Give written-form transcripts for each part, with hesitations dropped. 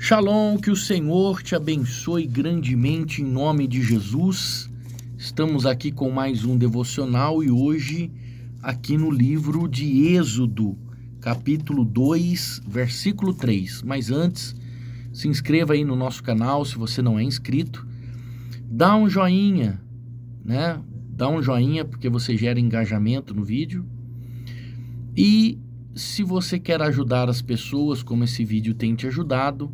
Shalom, que o Senhor te abençoe grandemente em nome de Jesus. Estamos aqui com mais um devocional e hoje aqui no livro de Êxodo, capítulo 2, versículo 3. Mas antes, se inscreva aí no nosso canal se você não é inscrito. Dá um joinha, né? Dá um joinha porque você gera engajamento no vídeo. E se você quer ajudar as pessoas como esse vídeo tem te ajudado,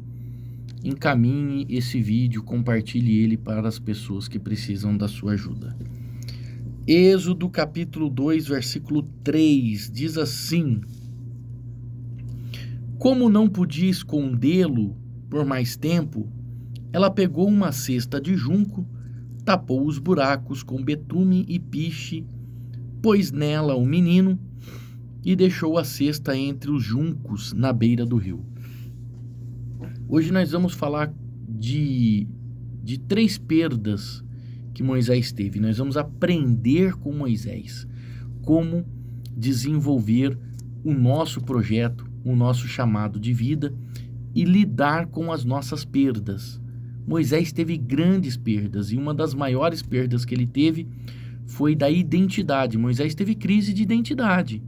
encaminhe esse vídeo, compartilhe ele para as pessoas que precisam da sua ajuda. Êxodo capítulo 2, versículo 3, diz assim: Como não podia escondê-lo por mais tempo, ela pegou uma cesta de junco, tapou os buracos com betume e piche, pôs nela o menino e deixou a cesta entre os juncos na beira do rio. Hoje nós vamos falar de 3 perdas que Moisés teve. Nós vamos aprender com Moisés como desenvolver o nosso projeto, o nosso chamado de vida e lidar com as nossas perdas. Moisés teve grandes perdas e uma das maiores perdas que ele teve foi da identidade. Moisés teve crise de identidade,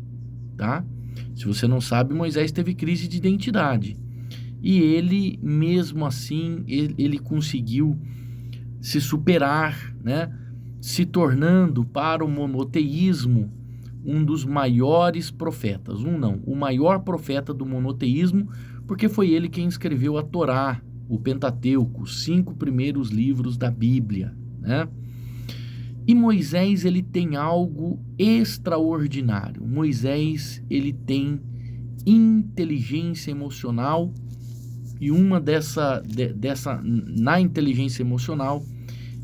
tá? Se você não sabe, Moisés teve crise de identidade. E ele, mesmo assim, ele conseguiu se superar, né? Se tornando para o monoteísmo um dos maiores profetas. O maior profeta do monoteísmo, porque foi ele quem escreveu a Torá, o Pentateuco, os 5 primeiros livros da Bíblia, né? E Moisés, ele tem algo extraordinário. Moisés, ele tem inteligência emocional. E na inteligência emocional,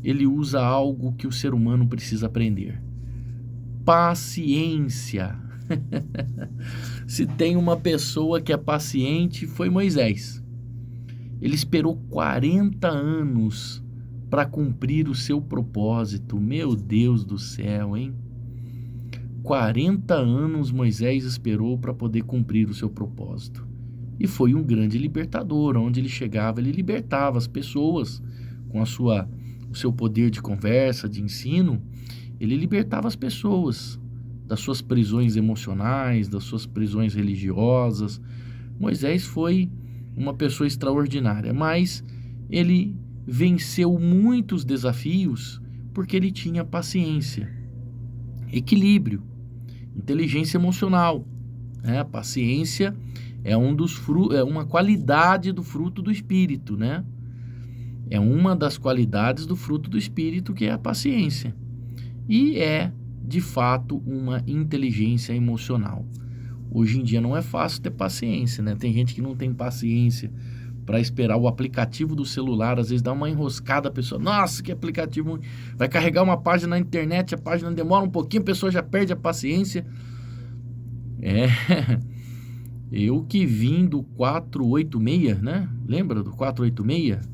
ele usa algo que o ser humano precisa aprender: paciência. Se tem uma pessoa que é paciente, foi Moisés. Ele esperou 40 anos para cumprir o seu propósito. Meu Deus do céu, hein? 40 anos Moisés esperou para poder cumprir o seu propósito. E foi um grande libertador. Onde ele chegava, ele libertava as pessoas com o seu poder de conversa, de ensino. Ele libertava as pessoas das suas prisões emocionais, das suas prisões religiosas. Moisés foi uma pessoa extraordinária, mas ele venceu muitos desafios porque ele tinha paciência, equilíbrio, inteligência emocional, né? Paciência é uma qualidade do fruto do Espírito, né? É uma das qualidades do fruto do Espírito, que é a paciência. E é, de fato, uma inteligência emocional. Hoje em dia não é fácil ter paciência, né? Tem gente que não tem paciência para esperar o aplicativo do celular, às vezes dá uma enroscada, a pessoa, nossa, que aplicativo, vai carregar uma página na internet, a página demora um pouquinho, a pessoa já perde a paciência. Eu que vim do 486, né? Lembra do 486?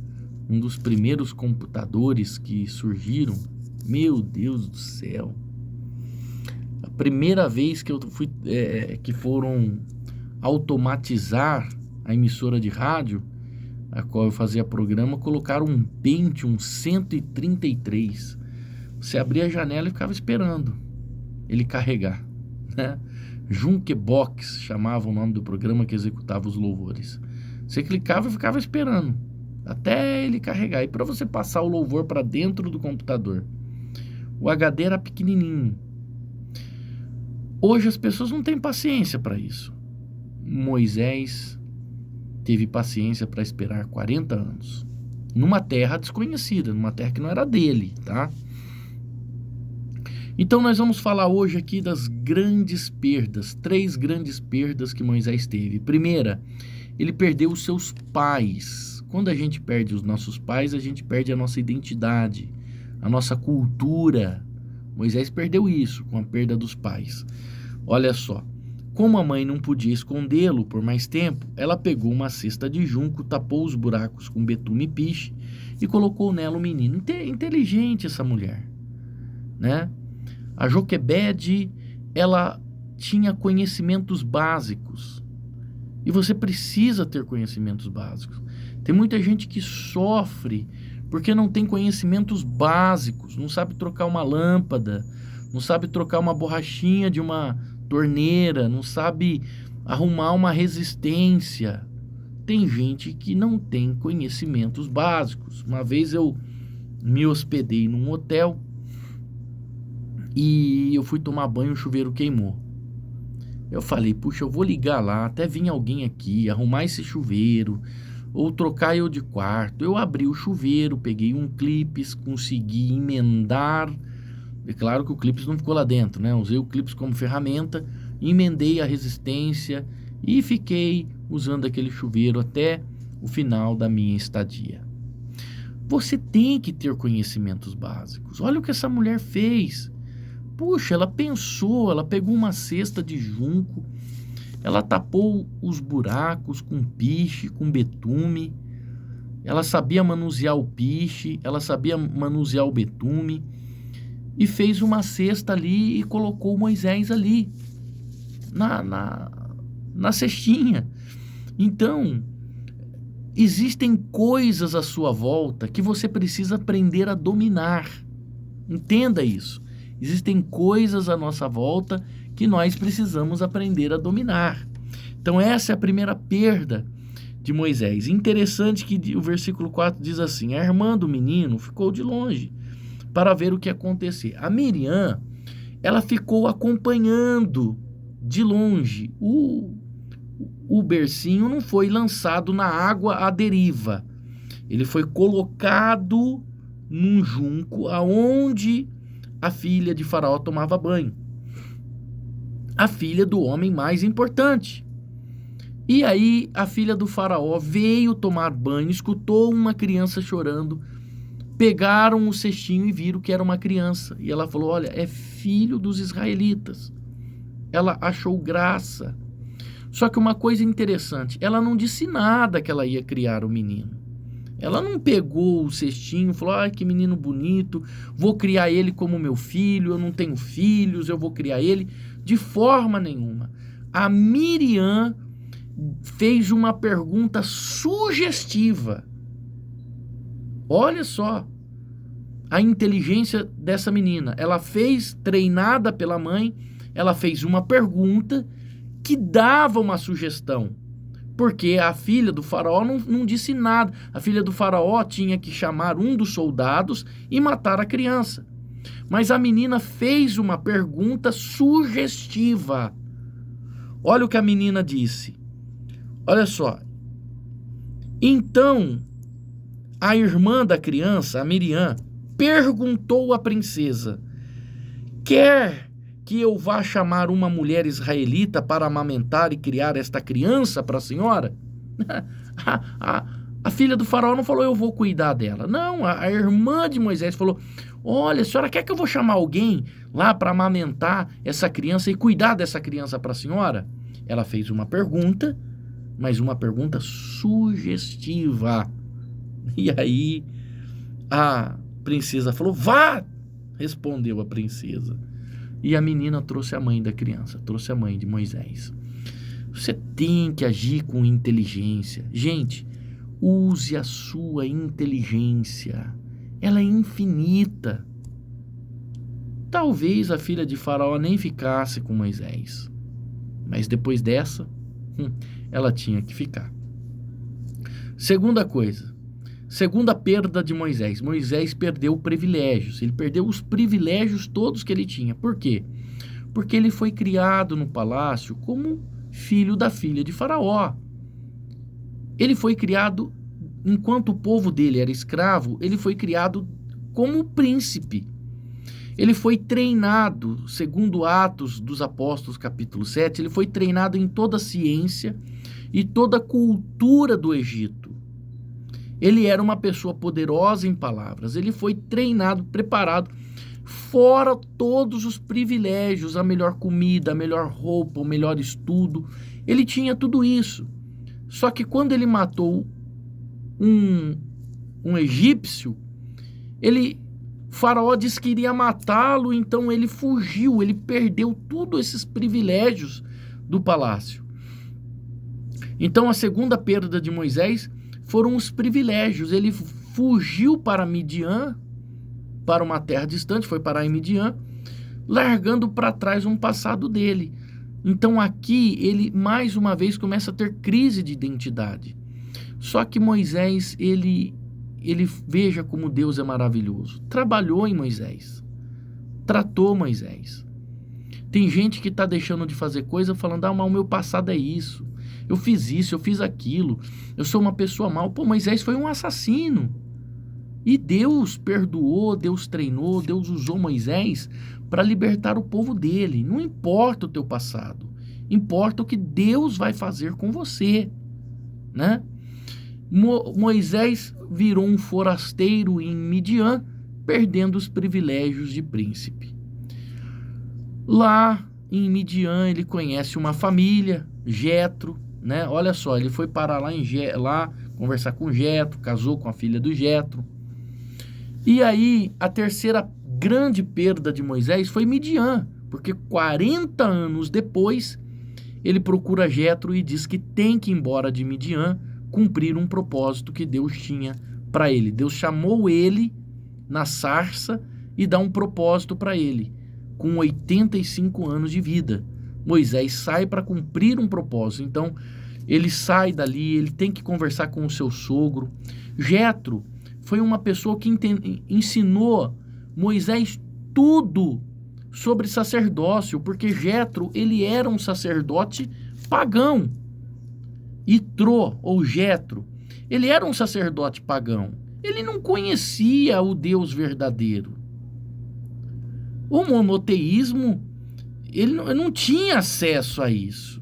Um dos primeiros computadores que surgiram. Meu Deus do céu. A primeira vez que eu fui, que foram automatizar a emissora de rádio, a qual eu fazia programa, colocaram um Pentium 133. Você abria a janela e ficava esperando ele carregar, né? Junkebox chamava o nome do programa que executava os louvores. Você clicava e ficava esperando até ele carregar. E para você passar o louvor para dentro do computador, o HD era pequenininho. Hoje as pessoas não têm paciência para isso. Moisés teve paciência para esperar 40 anos numa terra desconhecida, numa terra que não era dele, tá? Então nós vamos falar hoje aqui das grandes perdas, 3 grandes perdas que Moisés teve. Primeira, ele perdeu os seus pais. Quando a gente perde os nossos pais, a gente perde a nossa identidade, a nossa cultura. Moisés perdeu isso com a perda dos pais. Olha só, como a mãe não podia escondê-lo por mais tempo, ela pegou uma cesta de junco, tapou os buracos com betume e piche e colocou nela o menino. Inteligente essa mulher, né? A Joquebede, ela tinha conhecimentos básicos. E você precisa ter conhecimentos básicos. Tem muita gente que sofre porque não tem conhecimentos básicos, não sabe trocar uma lâmpada, não sabe trocar uma borrachinha de uma torneira, não sabe arrumar uma resistência. Tem gente que não tem conhecimentos básicos. Uma vez eu me hospedei num hotel e eu fui tomar banho, o chuveiro queimou. Eu falei, puxa, eu vou ligar lá, até vir alguém aqui, arrumar esse chuveiro, ou trocar eu de quarto. Eu abri o chuveiro, peguei um clipes, consegui emendar. É claro que o clipes não ficou lá dentro, né? Usei o clipes como ferramenta, emendei a resistência e fiquei usando aquele chuveiro até o final da minha estadia. Você tem que ter conhecimentos básicos. Olha o que essa mulher fez. Puxa, ela pensou, ela pegou uma cesta de junco, ela tapou os buracos com piche, com betume, ela sabia manusear o piche, ela sabia manusear o betume, e fez uma cesta ali e colocou Moisés ali, na cestinha. Então, existem coisas à sua volta que você precisa aprender a dominar. Entenda isso. Existem coisas à nossa volta que nós precisamos aprender a dominar. Então essa é a primeira perda de Moisés. Interessante que o versículo 4 diz assim: a irmã do menino ficou de longe para ver o que ia acontecer. A Miriam, ela ficou acompanhando de longe. O bercinho não foi lançado na água à deriva. Ele foi colocado num junco aonde a filha de Faraó tomava banho. A filha do homem mais importante. E aí a filha do Faraó veio tomar banho, escutou uma criança chorando, pegaram o cestinho e viram que era uma criança. E ela falou, olha, é filho dos israelitas. Ela achou graça. Só que uma coisa interessante, ela não disse nada que ela ia criar o menino. Ela não pegou o cestinho e falou, ai, que menino bonito, vou criar ele como meu filho, eu não tenho filhos, eu vou criar ele. De forma nenhuma. A Miriam fez uma pergunta sugestiva. Olha só a inteligência dessa menina. Ela fez, treinada pela mãe, ela fez uma pergunta que dava uma sugestão. Porque a filha do faraó não disse nada. A filha do faraó tinha que chamar um dos soldados e matar a criança. Mas a menina fez uma pergunta sugestiva. Olha o que a menina disse. Olha só. Então, a irmã da criança, a Miriam, perguntou à princesa: quer que eu vá chamar uma mulher israelita para amamentar e criar esta criança para a senhora? A filha do faraó não falou, eu vou cuidar dela. Não, a irmã de Moisés falou, olha, a senhora quer que eu vou chamar alguém lá para amamentar essa criança e cuidar dessa criança para a senhora? Ela fez uma pergunta, mas uma pergunta sugestiva. E aí a princesa falou, vá! Respondeu a princesa. E a menina trouxe a mãe da criança, trouxe a mãe de Moisés. Você tem que agir com inteligência. Gente, use a sua inteligência. Ela é infinita. Talvez a filha de Faraó nem ficasse com Moisés. Mas depois dessa, ela tinha que ficar. Segunda coisa. Segunda perda de Moisés. Moisés perdeu privilégios. Ele perdeu os privilégios todos que ele tinha. Por quê? Porque ele foi criado no palácio como filho da filha de Faraó. Ele foi criado, enquanto o povo dele era escravo, ele foi criado como príncipe. Ele foi treinado, segundo Atos dos Apóstolos, capítulo 7, ele foi treinado em toda a ciência e toda a cultura do Egito. Ele era uma pessoa poderosa em palavras. Ele foi treinado, preparado, fora todos os privilégios, a melhor comida, a melhor roupa, o melhor estudo. Ele tinha tudo isso. Só que quando ele matou um egípcio, Faraó disse que iria matá-lo, então ele fugiu, ele perdeu todos esses privilégios do palácio. Então a segunda perda de Moisés foram os privilégios. Ele fugiu para Midian, para uma terra distante, foi parar em Midian, largando para trás um passado dele. Então aqui ele mais uma vez começa a ter crise de identidade. Só que Moisés, ele veja como Deus é maravilhoso. Trabalhou em Moisés, tratou Moisés. Tem gente que está deixando de fazer coisa falando, mas o meu passado é isso. Eu fiz isso, eu fiz aquilo. Eu sou uma pessoa mal. Pô, Moisés foi um assassino. E Deus perdoou, Deus treinou, Deus usou Moisés para libertar o povo dele. Não importa o teu passado. Importa o que Deus vai fazer com você, né? Moisés virou um forasteiro em Midian, perdendo os privilégios de príncipe. Lá em Midian ele conhece uma família, Jetro, né? Olha só, ele foi parar lá conversar com Jetro, casou com a filha do Jetro. E aí a terceira grande perda de Moisés foi Midian, porque 40 anos depois ele procura Jetro e diz que tem que ir embora de Midian, cumprir um propósito que Deus tinha para ele. Deus chamou ele na sarça e dá um propósito para ele, com 85 anos de vida. Moisés sai para cumprir um propósito. Então, ele sai dali, ele tem que conversar com o seu sogro. Jetro foi uma pessoa que ensinou Moisés tudo sobre sacerdócio, porque Jetro, ele era um sacerdote pagão. Itrô, ou Jetro, ele era um sacerdote pagão. Ele não conhecia o Deus verdadeiro. O monoteísmo, ele não tinha acesso a isso.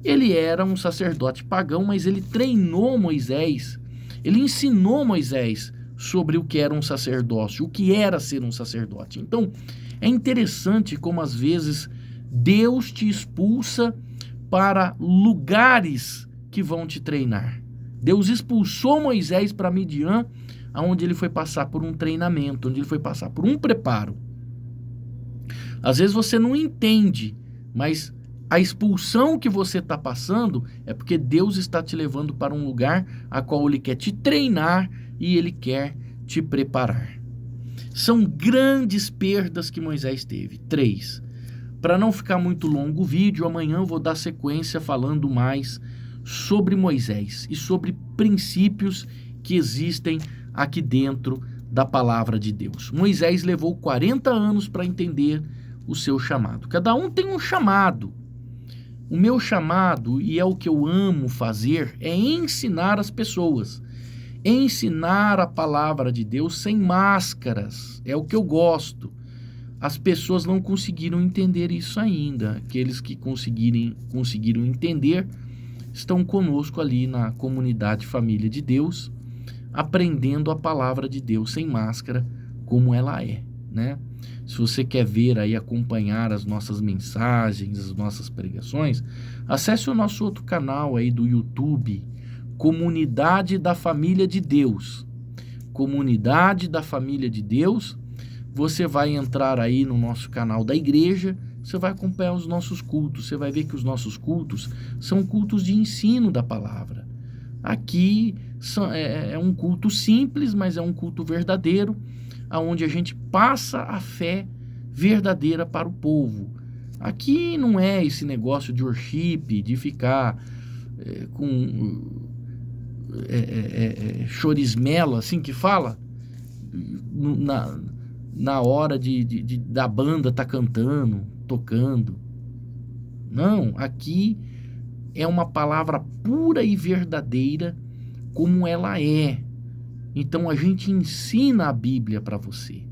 Ele era um sacerdote pagão, mas ele treinou Moisés, ele ensinou Moisés sobre o que era um sacerdócio, o que era ser um sacerdote. Então, é interessante como às vezes Deus te expulsa para lugares que vão te treinar. Deus expulsou Moisés para Midian, onde ele foi passar por um treinamento, onde ele foi passar por um preparo. Às vezes você não entende, mas a expulsão que você está passando é porque Deus está te levando para um lugar a qual Ele quer te treinar e Ele quer te preparar. São grandes perdas que Moisés teve. 3. Para não ficar muito longo o vídeo, amanhã eu vou dar sequência falando mais sobre Moisés e sobre princípios que existem aqui dentro da palavra de Deus. Moisés levou 40 anos para entender o seu chamado. Cada um tem um chamado. O meu chamado, e é o que eu amo fazer, é ensinar as pessoas. Ensinar a palavra de Deus sem máscaras. É o que eu gosto. As pessoas não conseguiram entender isso ainda. Aqueles que conseguiram entender estão conosco ali na comunidade Família de Deus, aprendendo a palavra de Deus sem máscara, como ela é, né? Se você quer ver aí, acompanhar as nossas mensagens, as nossas pregações, acesse o nosso outro canal aí do YouTube, Comunidade da Família de Deus. Comunidade da Família de Deus. Você vai entrar aí no nosso canal da igreja, você vai acompanhar os nossos cultos, você vai ver que os nossos cultos são cultos de ensino da palavra. Aqui é um culto simples, mas é um culto verdadeiro, onde a gente passa a fé verdadeira para o povo. Aqui não é esse negócio de worship, de ficar chorismelo, assim que fala, na hora da banda tá cantando, tocando. Não, aqui é uma palavra pura e verdadeira como ela é. Então a gente ensina a Bíblia para você.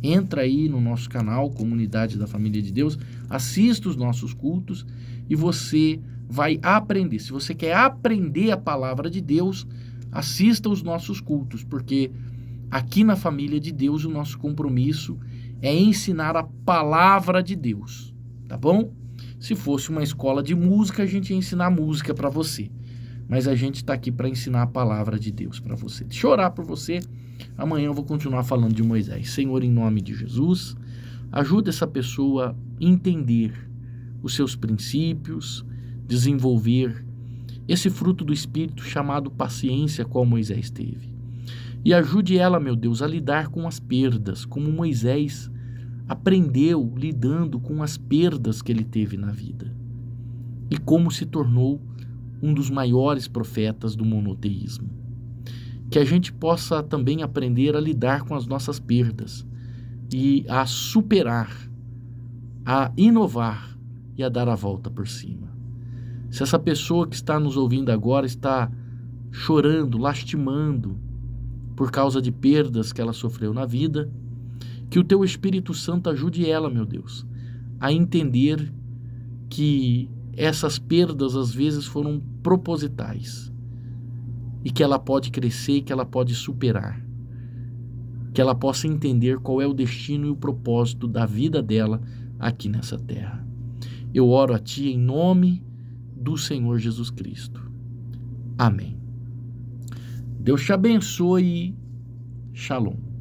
Entra aí no nosso canal, Comunidade da Família de Deus, assista os nossos cultos e você vai aprender. Se você quer aprender a palavra de Deus, assista os nossos cultos, porque aqui na Família de Deus o nosso compromisso é ensinar a palavra de Deus, tá bom? Se fosse uma escola de música, a gente ia ensinar música para você. Mas a gente está aqui para ensinar a palavra de Deus para você. Deixa eu orar por você. Amanhã eu vou continuar falando de Moisés. Senhor, em nome de Jesus, ajuda essa pessoa a entender os seus princípios, desenvolver esse fruto do Espírito chamado paciência, qual Moisés teve. E ajude ela, meu Deus, a lidar com as perdas, como Moisés aprendeu lidando com as perdas que ele teve na vida. E como se tornou um dos maiores profetas do monoteísmo. Que a gente possa também aprender a lidar com as nossas perdas e a superar, a inovar e a dar a volta por cima. Se essa pessoa que está nos ouvindo agora está chorando, lastimando por causa de perdas que ela sofreu na vida, que o teu Espírito Santo ajude ela, meu Deus, a entender que essas perdas às vezes foram propositais e que ela pode crescer, que ela pode superar, que ela possa entender qual é o destino e o propósito da vida dela aqui nessa terra. Eu oro a Ti em nome do Senhor Jesus Cristo. Amém. Deus te abençoe. Shalom.